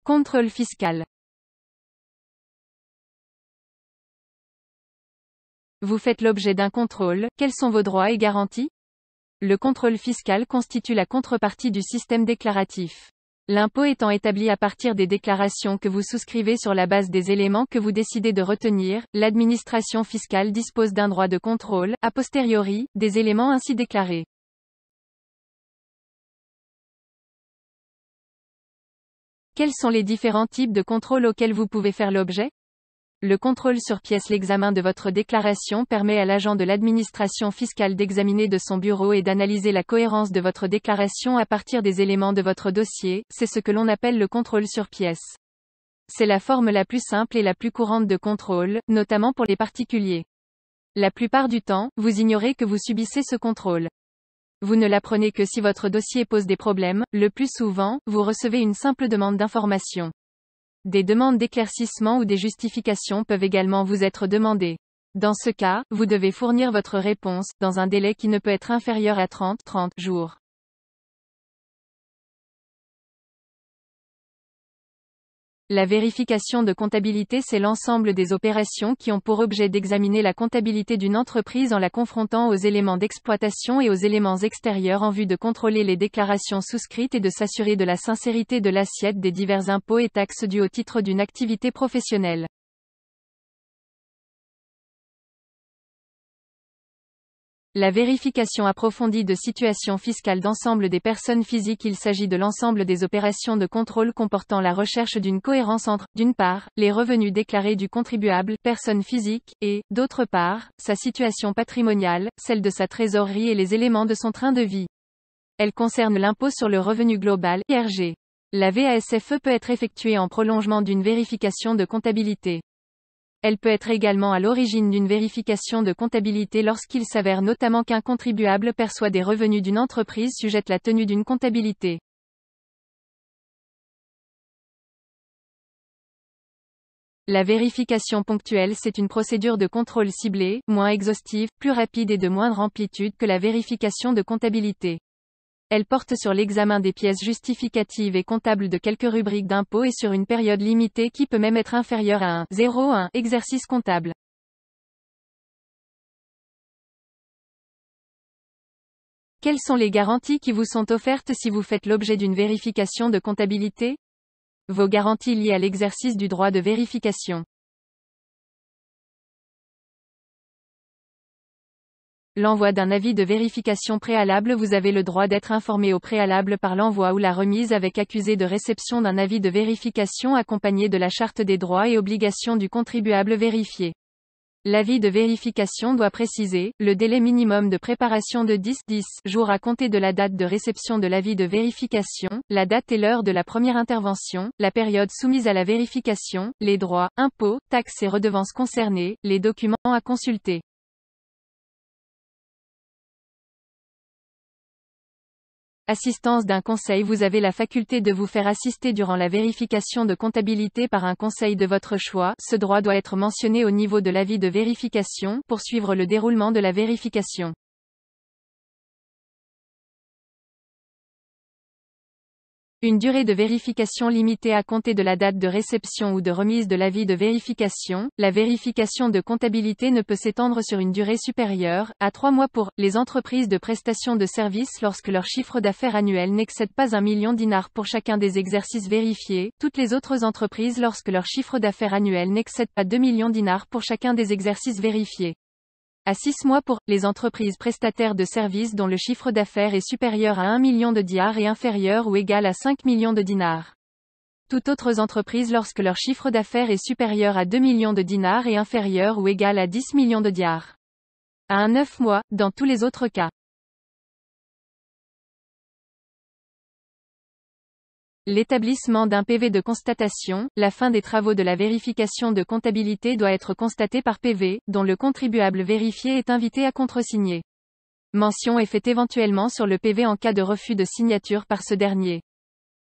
Contrôle fiscal. Vous faites l'objet d'un contrôle, quels sont vos droits et garanties? Le contrôle fiscal constitue la contrepartie du système déclaratif. L'impôt étant établi à partir des déclarations que vous souscrivez sur la base des éléments que vous décidez de retenir, l'administration fiscale dispose d'un droit de contrôle, a posteriori, des éléments ainsi déclarés. Quels sont les différents types de contrôles auxquels vous pouvez faire l'objet? Le contrôle sur pièce. L'examen de votre déclaration permet à l'agent de l'administration fiscale d'examiner de son bureau et d'analyser la cohérence de votre déclaration à partir des éléments de votre dossier, c'est ce que l'on appelle le contrôle sur pièce. C'est la forme la plus simple et la plus courante de contrôle, notamment pour les particuliers. La plupart du temps, vous ignorez que vous subissez ce contrôle. Vous ne l'apprenez que si votre dossier pose des problèmes, le plus souvent, vous recevez une simple demande d'information. Des demandes d'éclaircissement ou des justifications peuvent également vous être demandées. Dans ce cas, vous devez fournir votre réponse, dans un délai qui ne peut être inférieur à 30 jours. La vérification de comptabilité. C'est l'ensemble des opérations qui ont pour objet d'examiner la comptabilité d'une entreprise en la confrontant aux éléments d'exploitation et aux éléments extérieurs en vue de contrôler les déclarations souscrites et de s'assurer de la sincérité de l'assiette des divers impôts et taxes dus au titre d'une activité professionnelle. La vérification approfondie de situation fiscale d'ensemble des personnes physiques. Il s'agit de l'ensemble des opérations de contrôle comportant la recherche d'une cohérence entre, d'une part, les revenus déclarés du contribuable, personne physique, et, d'autre part, sa situation patrimoniale, celle de sa trésorerie et les éléments de son train de vie. Elle concerne l'impôt sur le revenu global, IRG. La VASFE peut être effectuée en prolongement d'une vérification de comptabilité. Elle peut être également à l'origine d'une vérification de comptabilité lorsqu'il s'avère notamment qu'un contribuable perçoit des revenus d'une entreprise sujette la tenue d'une comptabilité. La vérification ponctuelle. C'est une procédure de contrôle ciblée, moins exhaustive, plus rapide et de moindre amplitude que la vérification de comptabilité. Elle porte sur l'examen des pièces justificatives et comptables de quelques rubriques d'impôts et sur une période limitée qui peut même être inférieure à un 0,1 exercice comptable. Quelles sont les garanties qui vous sont offertes si vous faites l'objet d'une vérification de comptabilité? Vos garanties liées à l'exercice du droit de vérification. L'envoi d'un avis de vérification préalable. Vous avez le droit d'être informé au préalable par l'envoi ou la remise avec accusé de réception d'un avis de vérification accompagné de la charte des droits et obligations du contribuable vérifié. L'avis de vérification doit préciser le délai minimum de préparation de 10 jours à compter de la date de réception de l'avis de vérification, la date et l'heure de la première intervention, la période soumise à la vérification, les droits, impôts, taxes et redevances concernées, les documents à consulter. Assistance d'un conseil. Vous avez la faculté de vous faire assister durant la vérification de comptabilité par un conseil de votre choix. Ce droit doit être mentionné au niveau de l'avis de vérification, pour suivre le déroulement de la vérification. Une durée de vérification limitée à compter de la date de réception ou de remise de l'avis de vérification. La vérification de comptabilité ne peut s'étendre sur une durée supérieure à 3 mois pour les entreprises de prestation de services lorsque leur chiffre d'affaires annuel n'excède pas 1 million de dinars pour chacun des exercices vérifiés. Toutes les autres entreprises lorsque leur chiffre d'affaires annuel n'excède pas 2 millions de dinars pour chacun des exercices vérifiés. À 6 mois pour les entreprises prestataires de services dont le chiffre d'affaires est supérieur à 1 million de dinars et inférieur ou égal à 5 millions de dinars. Toutes autres entreprises lorsque leur chiffre d'affaires est supérieur à 2 millions de dinars et inférieur ou égal à 10 millions de dinars. À 9 mois, dans tous les autres cas. L'établissement d'un PV de constatation. La fin des travaux de la vérification de comptabilité doit être constatée par PV, dont le contribuable vérifié est invité à contresigner. Mention est faite éventuellement sur le PV en cas de refus de signature par ce dernier.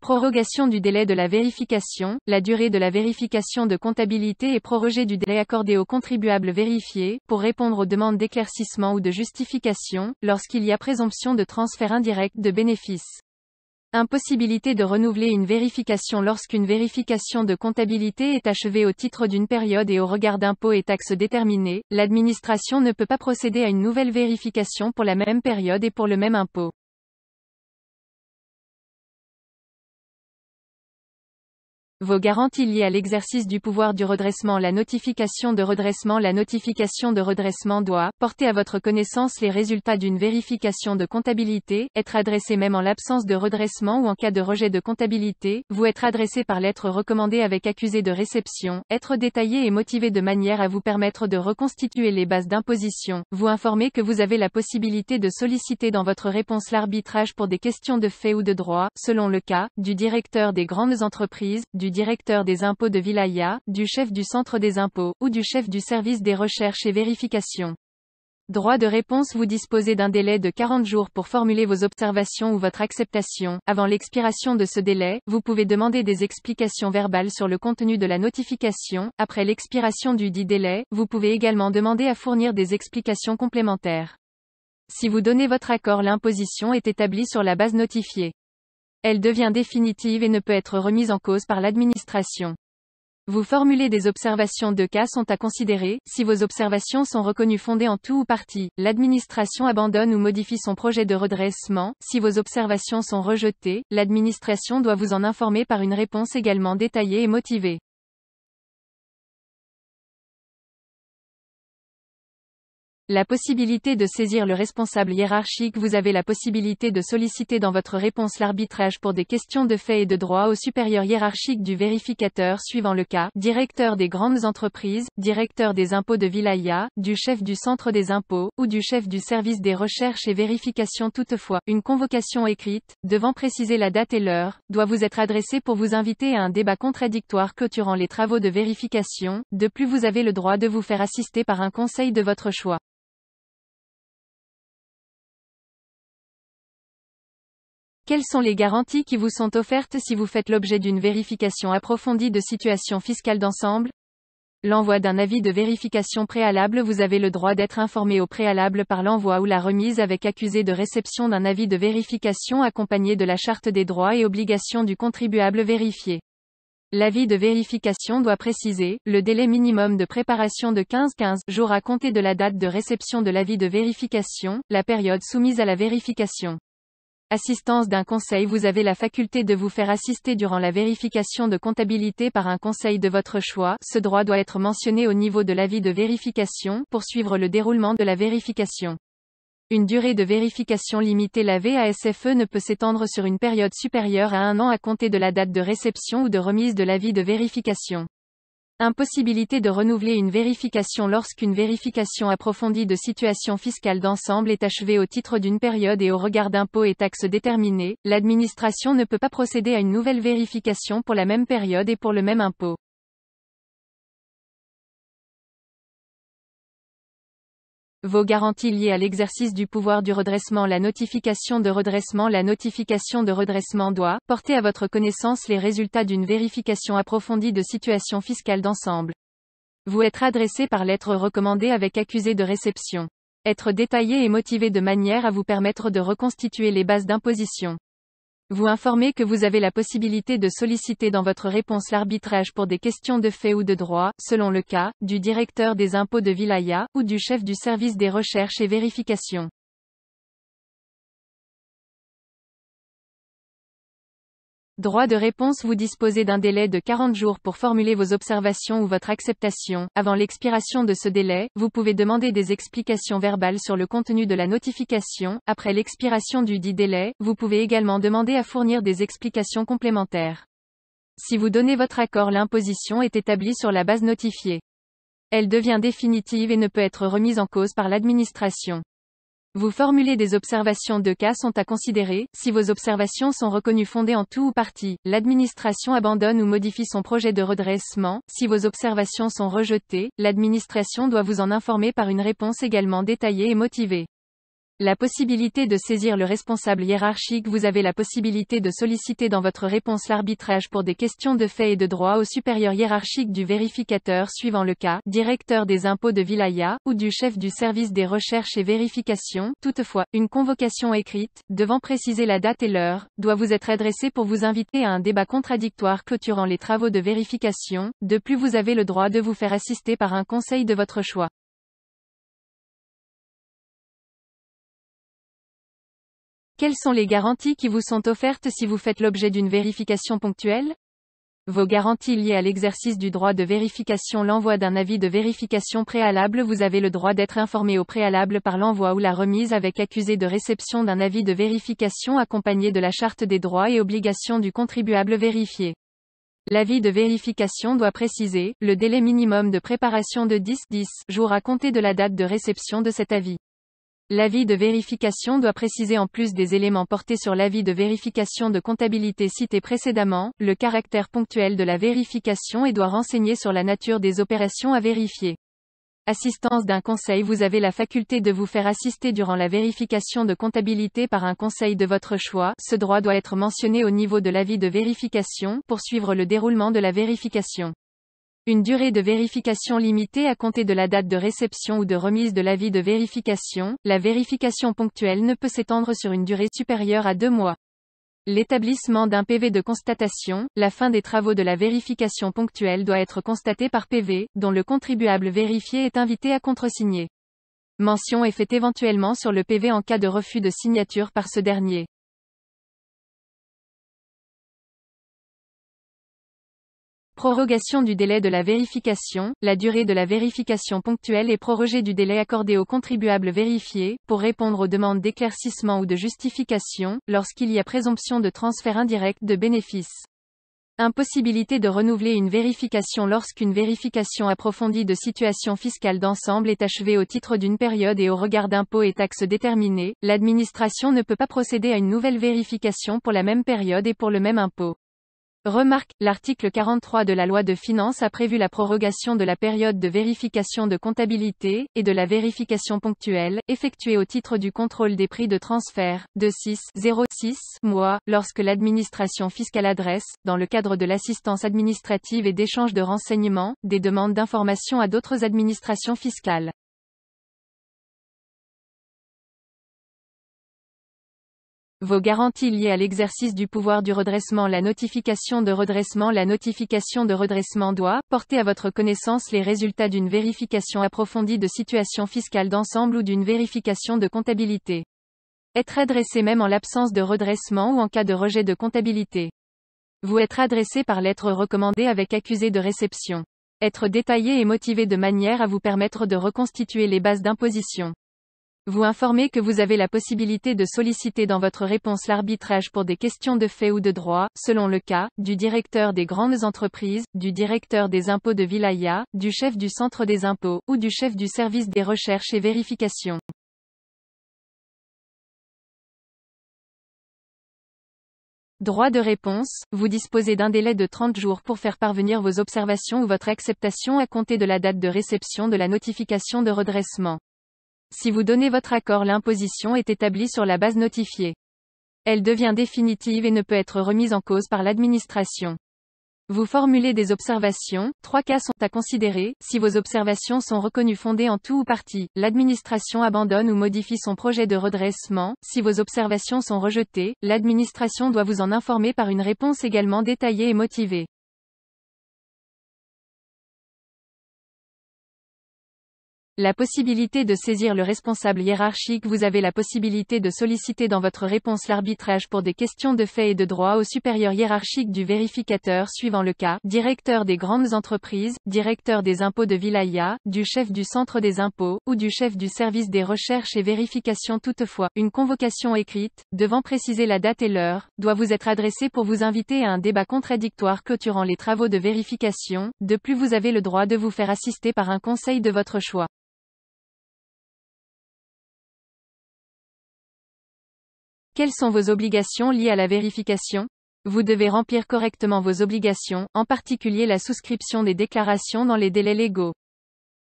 Prorogation du délai de la vérification. La durée de la vérification de comptabilité est prorogée du délai accordé au contribuable vérifié, pour répondre aux demandes d'éclaircissement ou de justification, lorsqu'il y a présomption de transfert indirect de bénéfices. Impossibilité de renouveler une vérification lorsqu'une vérification de comptabilité est achevée au titre d'une période et au regard d'impôts et taxes déterminés, l'administration ne peut pas procéder à une nouvelle vérification pour la même période et pour le même impôt. Vos garanties liées à l'exercice du pouvoir du redressement. La notification de redressement. La notification de redressement doit, porter à votre connaissance les résultats d'une vérification de comptabilité, être adressée même en l'absence de redressement ou en cas de rejet de comptabilité, vous être adressé par lettre recommandée avec accusé de réception, être détaillé et motivé de manière à vous permettre de reconstituer les bases d'imposition, vous informer que vous avez la possibilité de solliciter dans votre réponse l'arbitrage pour des questions de fait ou de droit, selon le cas, du directeur des grandes entreprises, du directeur des impôts de wilaya, du chef du centre des impôts, ou du chef du service des recherches et vérifications. Droit de réponse. Vous disposez d'un délai de 40 jours pour formuler vos observations ou votre acceptation. Avant l'expiration de ce délai, vous pouvez demander des explications verbales sur le contenu de la notification. Après l'expiration du dit délai, vous pouvez également demander à fournir des explications complémentaires. Si vous donnez votre accord, l'imposition est établie sur la base notifiée. Elle devient définitive et ne peut être remise en cause par l'administration. Vous formulez des observations. 2 cas sont à considérer. Si vos observations sont reconnues fondées en tout ou partie, l'administration abandonne ou modifie son projet de redressement. Si vos observations sont rejetées, l'administration doit vous en informer par une réponse également détaillée et motivée. La possibilité de saisir le responsable hiérarchique. Vous avez la possibilité de solliciter dans votre réponse l'arbitrage pour des questions de fait et de droit au supérieur hiérarchique du vérificateur suivant le cas, directeur des grandes entreprises, directeur des impôts de wilaya, du chef du centre des impôts, ou du chef du service des recherches et vérifications. Toutefois, une convocation écrite, devant préciser la date et l'heure, doit vous être adressée pour vous inviter à un débat contradictoire clôturant les travaux de vérification. De plus, vous avez le droit de vous faire assister par un conseil de votre choix. Quelles sont les garanties qui vous sont offertes si vous faites l'objet d'une vérification approfondie de situation fiscale d'ensemble? L'envoi d'un avis de vérification préalable. Vous avez le droit d'être informé au préalable par l'envoi ou la remise avec accusé de réception d'un avis de vérification accompagné de la charte des droits et obligations du contribuable vérifié. L'avis de vérification doit préciser le délai minimum de préparation de 15 jours à compter de la date de réception de l'avis de vérification, la période soumise à la vérification. Assistance d'un conseil. Vous avez la faculté de vous faire assister durant la vérification de comptabilité par un conseil de votre choix. Ce droit doit être mentionné au niveau de l'avis de vérification pour suivre le déroulement de la vérification. Une durée de vérification limitée. La VASFE ne peut s'étendre sur une période supérieure à 1 an à compter de la date de réception ou de remise de l'avis de vérification. Impossibilité de renouveler une vérification lorsqu'une vérification approfondie de situation fiscale d'ensemble est achevée au titre d'une période et au regard d'impôts et taxes déterminés, l'administration ne peut pas procéder à une nouvelle vérification pour la même période et pour le même impôt. Vos garanties liées à l'exercice du pouvoir du redressement. La notification de redressement. La notification de redressement doit, porter à votre connaissance les résultats d'une vérification approfondie de situation fiscale d'ensemble. Vous être adressé par lettre recommandée avec accusé de réception. Être détaillé et motivé de manière à vous permettre de reconstituer les bases d'imposition. Vous informer que vous avez la possibilité de solliciter dans votre réponse l'arbitrage pour des questions de fait ou de droit, selon le cas, du directeur des impôts de wilaya, ou du chef du service des recherches et vérifications. Droit de réponse. Vous disposez d'un délai de 40 jours pour formuler vos observations ou votre acceptation. Avant l'expiration de ce délai, vous pouvez demander des explications verbales sur le contenu de la notification. Après l'expiration du dit délai, vous pouvez également demander à fournir des explications complémentaires. Si vous donnez votre accord, l'imposition est établie sur la base notifiée. Elle devient définitive et ne peut être remise en cause par l'administration. Vous formulez des observations. 2 cas sont à considérer. Si vos observations sont reconnues fondées en tout ou partie, l'administration abandonne ou modifie son projet de redressement. Si vos observations sont rejetées, l'administration doit vous en informer par une réponse également détaillée et motivée. La possibilité de saisir le responsable hiérarchique. Vous avez la possibilité de solliciter dans votre réponse l'arbitrage pour des questions de fait et de droit au supérieur hiérarchique du vérificateur suivant le cas, directeur des impôts de wilaya, ou du chef du service des recherches et vérifications. Toutefois, une convocation écrite, devant préciser la date et l'heure, doit vous être adressée pour vous inviter à un débat contradictoire clôturant les travaux de vérification. De plus, vous avez le droit de vous faire assister par un conseil de votre choix. Quelles sont les garanties qui vous sont offertes si vous faites l'objet d'une vérification ponctuelle? Vos garanties liées à l'exercice du droit de vérification. L'envoi d'un avis de vérification préalable. Vous avez le droit d'être informé au préalable par l'envoi ou la remise avec accusé de réception d'un avis de vérification accompagné de la charte des droits et obligations du contribuable vérifié. L'avis de vérification doit préciser le délai minimum de préparation de 10 jours à compter de la date de réception de cet avis. L'avis de vérification doit préciser en plus des éléments portés sur l'avis de vérification de comptabilité cité précédemment, le caractère ponctuel de la vérification et doit renseigner sur la nature des opérations à vérifier. Assistance d'un conseil. Vous avez la faculté de vous faire assister durant la vérification de comptabilité par un conseil de votre choix. Ce droit doit être mentionné au niveau de l'avis de vérification, pour suivre le déroulement de la vérification. Une durée de vérification limitée à compter de la date de réception ou de remise de l'avis de vérification. La vérification ponctuelle ne peut s'étendre sur une durée supérieure à 2 mois. L'établissement d'un PV de constatation. La fin des travaux de la vérification ponctuelle doit être constatée par PV, dont le contribuable vérifié est invité à contresigner. Mention est faite éventuellement sur le PV en cas de refus de signature par ce dernier. Prorogation du délai de la vérification. La durée de la vérification ponctuelle est prorogée du délai accordé au contribuable vérifié, pour répondre aux demandes d'éclaircissement ou de justification, lorsqu'il y a présomption de transfert indirect de bénéfices. Impossibilité de renouveler une vérification. Lorsqu'une vérification approfondie de situation fiscale d'ensemble est achevée au titre d'une période et au regard d'impôts et taxes déterminés, l'administration ne peut pas procéder à une nouvelle vérification pour la même période et pour le même impôt. Remarque, l'article 43 de la loi de finances a prévu la prorogation de la période de vérification de comptabilité, et de la vérification ponctuelle, effectuée au titre du contrôle des prix de transfert, de 6 mois, lorsque l'administration fiscale adresse, dans le cadre de l'assistance administrative et d'échange de renseignements, des demandes d'information à d'autres administrations fiscales. Vos garanties liées à l'exercice du pouvoir du redressement. La notification de redressement. La notification de redressement doit porter à votre connaissance les résultats d'une vérification approfondie de situation fiscale d'ensemble ou d'une vérification de comptabilité. Être adressé même en l'absence de redressement ou en cas de rejet de comptabilité. Vous être adressé par lettre recommandée avec accusé de réception. Être détaillé et motivé de manière à vous permettre de reconstituer les bases d'imposition. Vous informer que vous avez la possibilité de solliciter dans votre réponse l'arbitrage pour des questions de fait ou de droit, selon le cas, du directeur des grandes entreprises, du directeur des impôts de wilaya, du chef du centre des impôts, ou du chef du service des recherches et vérifications. Droit de réponse. Vous disposez d'un délai de 30 jours pour faire parvenir vos observations ou votre acceptation à compter de la date de réception de la notification de redressement. Si vous donnez votre accord, l'imposition est établie sur la base notifiée. Elle devient définitive et ne peut être remise en cause par l'administration. Vous formulez des observations. 3 cas sont à considérer. Si vos observations sont reconnues fondées en tout ou partie, l'administration abandonne ou modifie son projet de redressement. Si vos observations sont rejetées, l'administration doit vous en informer par une réponse également détaillée et motivée. La possibilité de saisir le responsable hiérarchique. Vous avez la possibilité de solliciter dans votre réponse l'arbitrage pour des questions de fait et de droit au supérieur hiérarchique du vérificateur suivant le cas, directeur des grandes entreprises, directeur des impôts de wilaya, du chef du centre des impôts, ou du chef du service des recherches et vérifications. Toutefois, une convocation écrite, devant préciser la date et l'heure, doit vous être adressée pour vous inviter à un débat contradictoire clôturant les travaux de vérification. De plus, vous avez le droit de vous faire assister par un conseil de votre choix. Quelles sont vos obligations liées à la vérification? Vous devez remplir correctement vos obligations, en particulier la souscription des déclarations dans les délais légaux.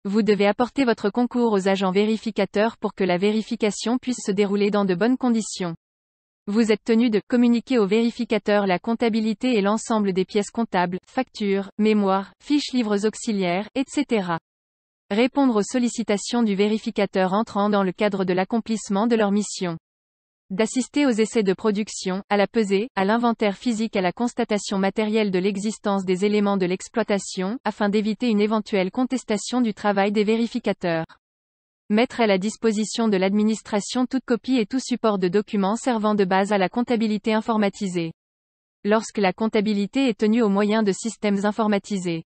Vous devez apporter votre concours aux agents vérificateurs pour que la vérification puisse se dérouler dans de bonnes conditions. Vous êtes tenu de communiquer aux vérificateurs la comptabilité et l'ensemble des pièces comptables, factures, mémoires, fiches livres auxiliaires, etc. Répondre aux sollicitations du vérificateur entrant dans le cadre de l'accomplissement de leur mission. D'assister aux essais de production, à la pesée, à l'inventaire physique, à la constatation matérielle de l'existence des éléments de l'exploitation, afin d'éviter une éventuelle contestation du travail des vérificateurs. Mettre à la disposition de l'administration toute copie et tout support de documents servant de base à la comptabilité informatisée. Lorsque la comptabilité est tenue au moyen de systèmes informatisés.